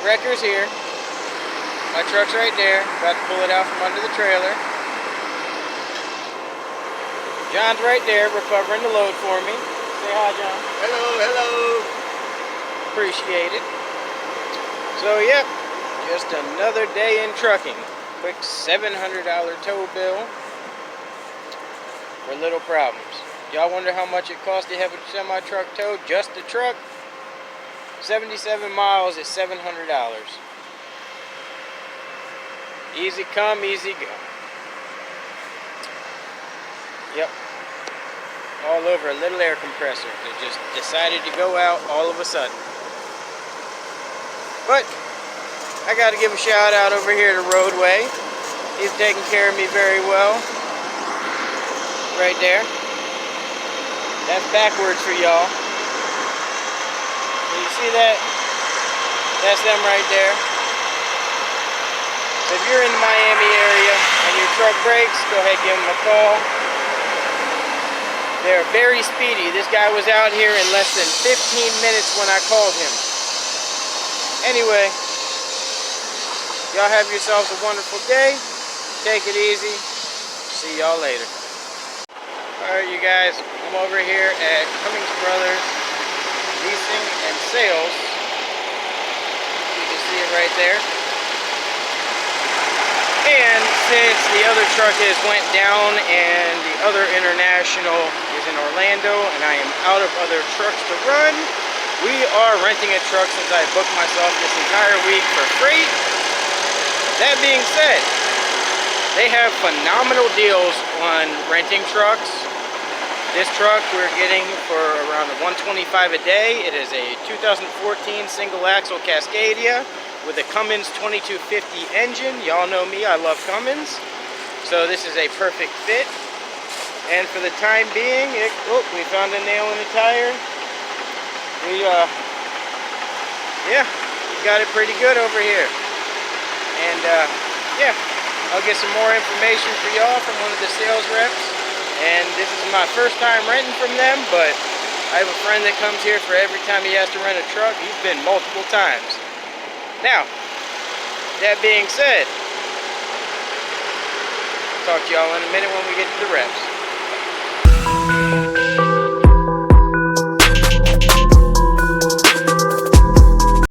wrecker's here. My truck's right there. About to pull it out from under the trailer. John's right there recovering the load for me. Say hi, John. Hello, hello. Appreciate it. So, yep, just another day in trucking. Quick $700 tow bill for little problems. Y'all wonder how much it costs to have a semi-truck towed? Just the truck, 77 miles is $700. Easy come, easy go. Yep. All over a little air compressor that just decided to go out all of a sudden. But I got to give a shout out over here to Roadway. He's taking care of me very well. Right there. That's backwards for y'all. You see that? That's them right there. If you're in the Miami area and your truck breaks, go ahead and give them a call. They're very speedy. This guy was out here in less than 15 minutes when I called him. Anyway, y'all have yourselves a wonderful day. Take it easy. See y'all later. Alright, you guys, I'm over here at Cummings Brothers Leasing and Sales. You can see it right there. And since the other truck has went down and the other international is in Orlando and I am out of other trucks to run, we are renting a truck since I booked myself this entire week for freight. That being said, they have phenomenal deals on renting trucks. This truck we're getting for around $125 a day. It is a 2014 single axle Cascadia with a Cummins 2250 engine. Y'all know me, I love Cummins. So this is a perfect fit. And for the time being, we found a nail in the tire. We got it pretty good over here. And yeah, I'll get some more information for y'all from one of the sales reps. And this is my first time renting from them, but I have a friend that comes here for every time he has to rent a truck. He's been multiple times. Now, that being said, talk to y'all in a minute when we get to the reps.